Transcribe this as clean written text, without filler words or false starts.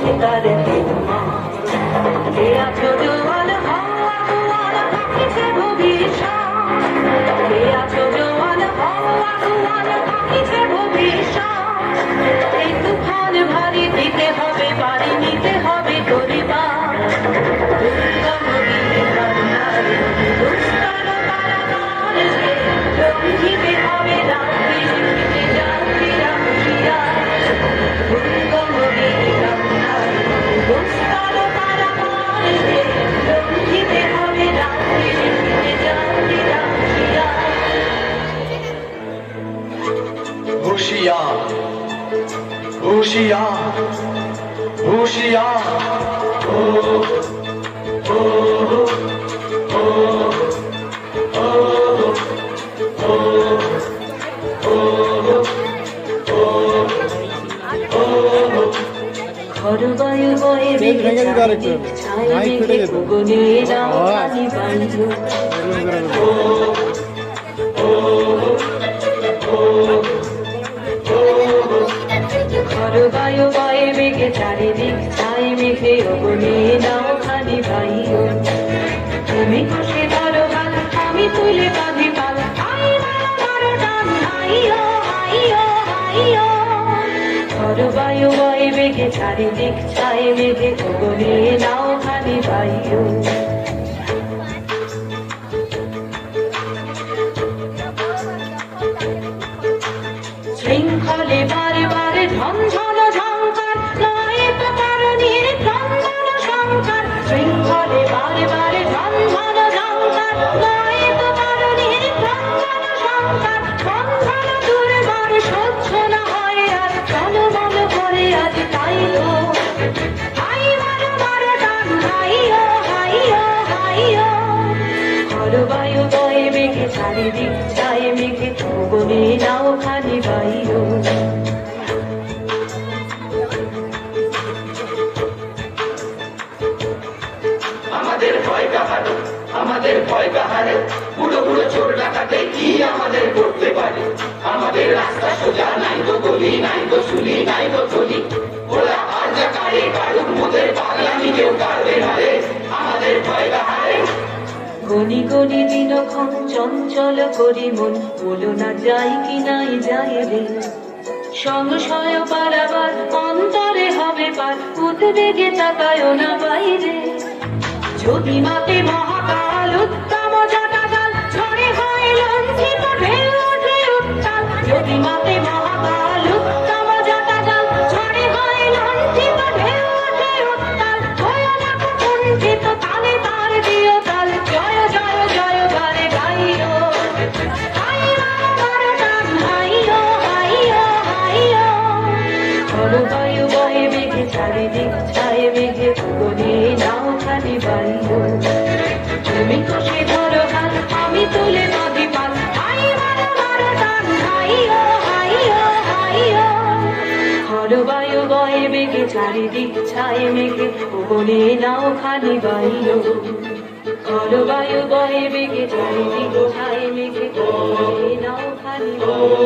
আছে তার হিম্মা। কে আছো জোয়ান হওয়া জোয়ান পাখিছে ভবিষ্যৎ, কে আছো জোয়ান হওয়া জোয়ান পাখিছে ভবিষ্যৎ। এই তুফান ভারী দিতে হবে বাড়ি নিতে হবে পরিবার। দুর্গম গিরিখানায় দুষ্কর কারাগার যে লঙ্ঘিতে হবে রাত্রি যাত্রীরা হুঁশিয়ার। দুর্গম গিরিখানায় দুষ্কর কারাগার যে লঙ্ঘিতে হবে রাত্রি যাত্রীরা হুঁশিয়ার। হুঁশিয়ার হুঁশিয়ার হুঁশিয়ার, ও ও ও খরবায়ু বয়ে বেগে চারিদিক ছাই মেঘে গগনে নাও খালি বায়ু। খরবায়ু বয়ে বেগে চারিদিক ছাই মেঘে গগনে নাও খালি বায়ু। তুমি কষে ধরো গাল আমি তুলে বাঁধি পাল, আই মারো মারো টান হাইয়ো হাইয়ো হাইয়ো। খরবায়ু বয়ে বেগে চারিদিক ছাই মেঘে গগনে নাও খালি বায়ু। শৃঙ্খলে বারে বারে ঝনঝন ঝঙ্কার, নয় তো কারণের ক্রন্দন সংকার। শৃঙ্খলে বারে বারে ঝনঝন ঝঙ্কার, নয় তো কারণের ক্রন্দন সংকার। বন্ধন দুর্বার সহ্য না হয় আর জনমন করে আজ তাই তো। হাই মারো মারো টান হাইয়ো হাইয়ো হাইয়ো। খরবায়ু বয়ে বেগে চারিদিক ছাই মেঘে গগনে নাও খালি বায়ু। আমাদের ভয় কাহারে, আমাদের ভয় কাহারে, বুড়ো বুড়ো চোর ডাকাতে কি আমাদের করতে পারে। আমাদের রাস্তা সোজা নাই তো গলি নাই তো শুলি নাই তো থলি, ওরা আর যা কারে কারুর মোদের পাগলামি কেউ কারবে না রে। আমাদের ভয় কাহারে। গনি গনি দিনক্ষণ চঞ্চল করি মন, বলো না যাই কি নাই যাই রে। সংশয় বাড়াবার অন্তরে হবে পার, উদ্বেগে তাকায় না বাইরে। যদি মাতে মহাকাল উত্তম জটাজাল, ঝড়ে হয় লঞ্চিত ঢেউ ওঠে উত্তাল। যদি মাতে মহাকাল উত্তম জটাজাল, ঝড়ে হয় লঞ্চিত ঢেউ ওঠে উত্তাল। হয় না কুণ্ঠিত তালে তার দিও তাল, জয় জয় জয় গানে গাইও। হাই মারো মারো টান হাইয়ো হাইয়ো হাইয়ো। খরবায়ু বয়ে বেগে চারিদিক ছাই মেঘে গগনে নাও খালি বায়ু। তুমি কষে ধরো গাল আমি তুলে বাঁধি পাল, হাই মারো মারো টান হাইয়ো হাইয়ো হাইয়ো। খরবায়ু বয়ে বেগে চারিদিক ছাই মেঘে গগনে নাও খালি বায়ু। খরবায়ু বয়ে বেগে চারিদিক ছাই মেঘে গগনে নাও খালি বায়ু।